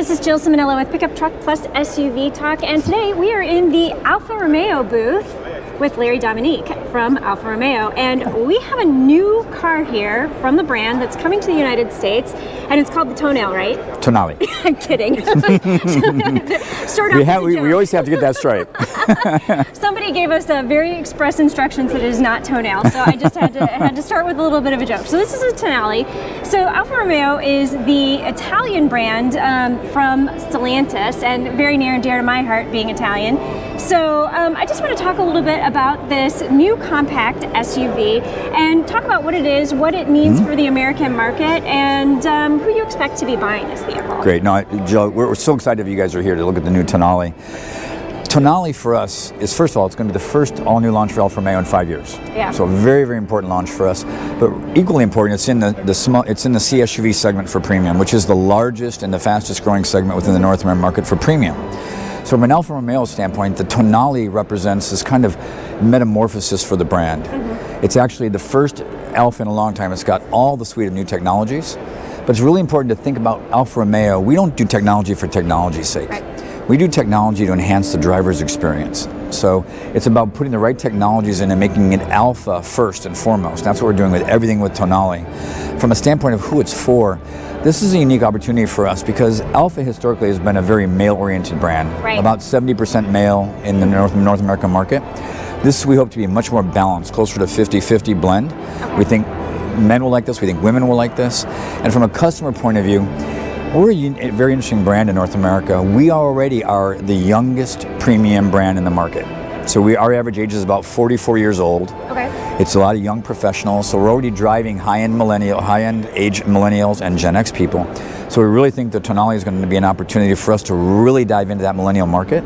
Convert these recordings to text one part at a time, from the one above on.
this is Jill Simonello with Pickup Truck Plus SUV Talk, and today we are in the Alfa Romeo booth with Larry Dominique from Alfa Romeo, and we have a new car here from the brand that's coming to the United States, and it's called the Tonale, right? Tonale. I'm kidding. We always have to get that straight. Somebody gave us a very express instructions that it is not Tonale, so I just had to start with a little bit of a joke. So this is a Tonale. So Alfa Romeo is the Italian brand from Stellantis, and very near and dear to my heart being Italian. So I just want to talk a little bit about this new compact SUV and talk about what it is, what it means for the American market, and who you expect to be buying this vehicle. Great. No, Jill, we're so excited you guys are here to look at the new Tonale. Tonale for us is, first of all, it's going to be the first all-new launch for Alfa Romeo in 5 years. Yeah. So a very, very important launch for us. But equally important, it's in the CSUV segment for premium, which is the largest and the fastest growing segment within the North American market for premium. So from an Alfa Romeo standpoint, the Tonale represents this kind of metamorphosis for the brand. It's actually the first Alfa in a long time. It's got all the suite of new technologies. But it's really important to think about Alfa Romeo. We don't do technology for technology's sake. Right. We do technology to enhance the driver's experience. So it's about putting the right technologies in and making it Alfa first and foremost. That's what we're doing with everything with Tonale. From a standpoint of who it's for, this is a unique opportunity for us because Alfa historically has been a very male-oriented brand. Right. About 70% male in the North American market. This we hope to be much more balanced, closer to 50-50 blend. Okay. We think men will like this, we think women will like this. And from a customer point of view, we're a very interesting brand in North America. We already are the youngest premium brand in the market. So our average age is about 44 years old. Okay. It's a lot of young professionals, so we're already driving high-end age millennials and Gen X people. So we really think the Tonale is going to be an opportunity for us to really dive into that millennial market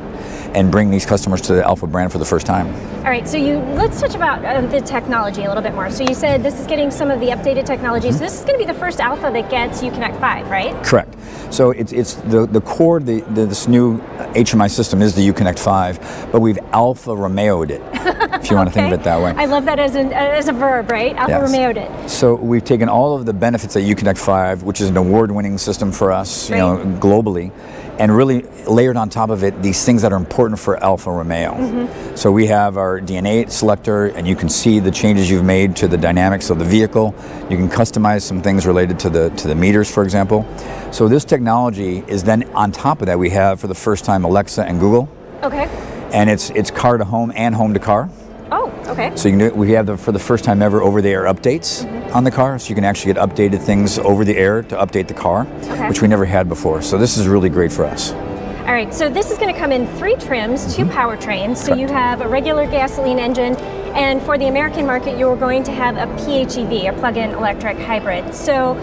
and bring these customers to the Alfa brand for the first time. All right, so let's touch about the technology a little bit more. So you said this is getting some of the updated technology. So this is going to be the first Alfa that gets Uconnect 5, right? Correct. So it's the core of this new HMI system is the Uconnect 5, but we've Alfa Romeo'd it, if you want to think of it that way. I love that as a verb, right? Alfa Romeo'd it. So we've taken all of the benefits of Uconnect 5, which is an award-winning system for us, right, globally, and really layered on top of it these things that are important for Alfa Romeo. So we have our DNA selector, and you can see the changes you've made to the dynamics of the vehicle. You can customize some things related to the meters, for example. So this technology is then on top of that. We have for the first time Alexa and Google. Okay. And it's car to home and home to car. Oh, okay. So we have for the first time ever over-the-air updates on the car, so you can actually get updated things over the air to update the car, which we never had before. So this is really great for us. All right, so this is going to come in 3 trims, 2 powertrains. So you have a regular gasoline engine, and for the American market, you're going to have a PHEV, a plug-in electric hybrid. So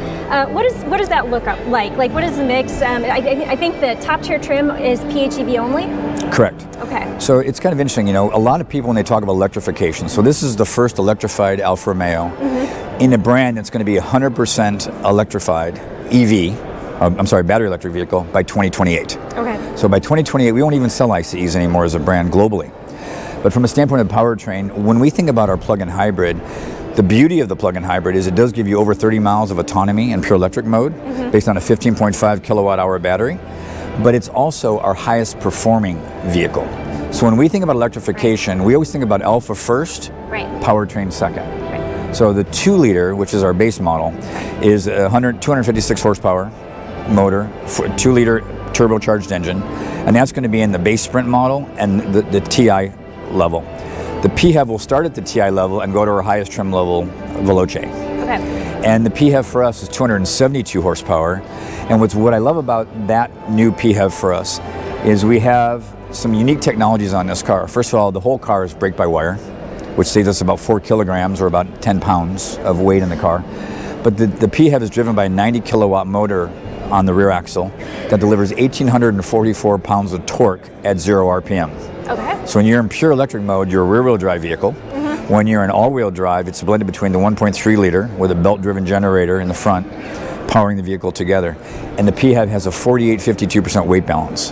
what does that look like? Like, what is the mix? I think the top tier trim is PHEV only? Correct. Okay. So it's kind of interesting, a lot of people when they talk about electrification, so this is the first electrified Alfa Romeo in a brand that's going to be 100% electrified battery electric vehicle by 2028. Okay. So by 2028, we won't even sell ICEs anymore as a brand globally. But from a standpoint of powertrain, when we think about our plug-in hybrid, the beauty of the plug-in hybrid is it does give you over 30 miles of autonomy in pure electric mode based on a 15.5 kilowatt hour battery, but it's also our highest performing vehicle. So when we think about electrification, we always think about Alfa first, powertrain second. Right. So the 2-liter, which is our base model, is a 256 horsepower motor, 2-liter turbocharged engine, and that's going to be in the base Sprint model and the TI level. The PHEV will start at the TI level and go to our highest trim level, Veloce. Okay. And the PHEV for us is 272 horsepower. And what I love about that new PHEV for us is we have some unique technologies on this car. First of all, the whole car is brake-by-wire, which saves us about 4 kilograms or about 10 pounds of weight in the car. But the PHEV is driven by a 90 kilowatt motor on the rear axle that delivers 1,844 pounds of torque at 0 RPM. Okay. So when you're in pure electric mode, you're a rear-wheel drive vehicle. When you're in all-wheel drive, it's blended between the 1.3 liter with a belt-driven generator in the front, powering the vehicle together. And the PHEV has a 48-52% weight balance.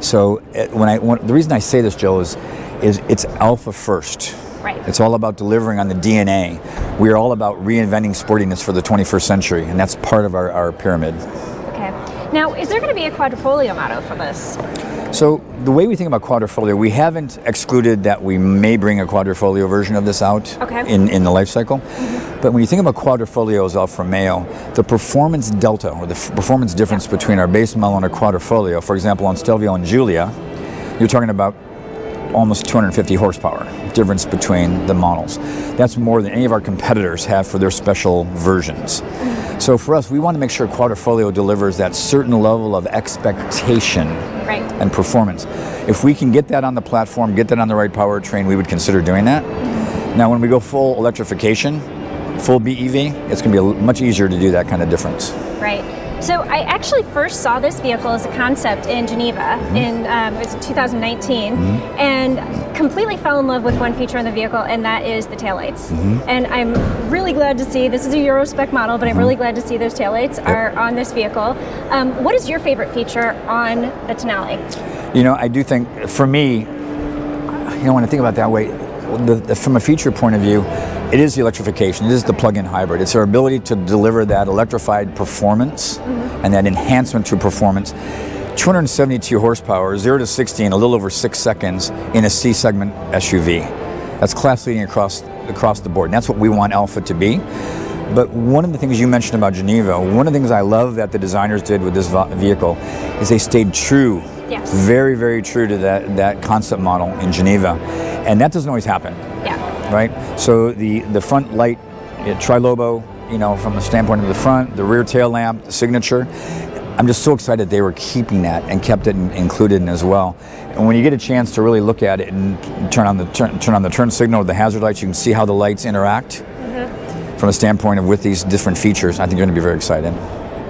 So the reason I say this, Joe, is it's Alfa first. Right. It's all about delivering on the DNA. We are all about reinventing sportiness for the 21st century, and that's part of our pyramid. Okay. Now, is there going to be a quadrifolio model for this? So the way we think about quadrifolio, we haven't excluded that we may bring a quadrifolio version of this out in the life cycle. But when you think about quadrifolio as Alfa Romeo, the performance delta, or the performance difference between our base model and our quadrifolio, for example, on Stelvio and Giulia, you're talking about almost 250 horsepower difference between the models. That's more than any of our competitors have for their special versions. So for us, we want to make sure quadrifolio delivers that certain level of expectation and performance. If we can get that on the platform, get that on the right powertrain, we would consider doing that. Now, when we go full electrification, full BEV, it's going to be much easier to do that kind of difference. Right. So I actually first saw this vehicle as a concept in Geneva in it was 2019, and completely fell in love with one feature in the vehicle, and that is the taillights. And I'm really glad to see, this is a Euro spec model, but I'm really glad to see those taillights are on this vehicle. What is your favorite feature on the Tonale? You know, I do think, for me, when I think about it that way, from a feature point of view, it is the electrification, it is the plug-in hybrid. It's our ability to deliver that electrified performance and that enhancement to performance. 272 horsepower, 0 to 60 in a little over 6 seconds in a C-segment SUV. That's class leading across the board, and that's what we want Alfa to be. But one of the things you mentioned about Geneva, one of the things I love that the designers did with this vehicle is they stayed true, very, very true to that concept model in Geneva. And that doesn't always happen. Right? So the front light, tri-lobo, from the standpoint of the front, the rear tail lamp, the signature, I'm just so excited they were keeping that and kept it included in as well. And when you get a chance to really look at it and turn on the turn signal or the hazard lights, you can see how the lights interact from a standpoint of with these different features. I think you're going to be very excited.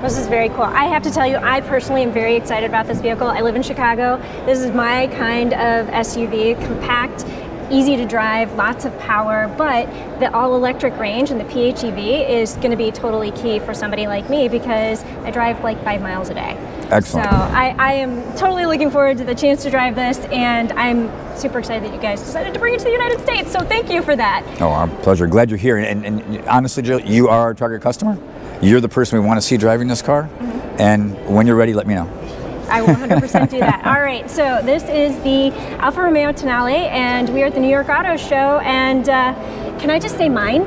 This is very cool. I have to tell you, I personally am very excited about this vehicle. I live in Chicago. This is my kind of SUV, compact, easy to drive, lots of power, but the all-electric range and the PHEV is going to be totally key for somebody like me because I drive like 5 miles a day. Excellent. So I am totally looking forward to the chance to drive this, and I'm super excited that you guys decided to bring it to the United States, so thank you for that. Oh, our pleasure. Glad you're here. And honestly, Jill, you are our target customer. You're the person we want to see driving this car, and when you're ready, let me know. I will 100% do that. All right, so this is the Alfa Romeo Tonale, and we are at the New York Auto Show, and can I just say mine?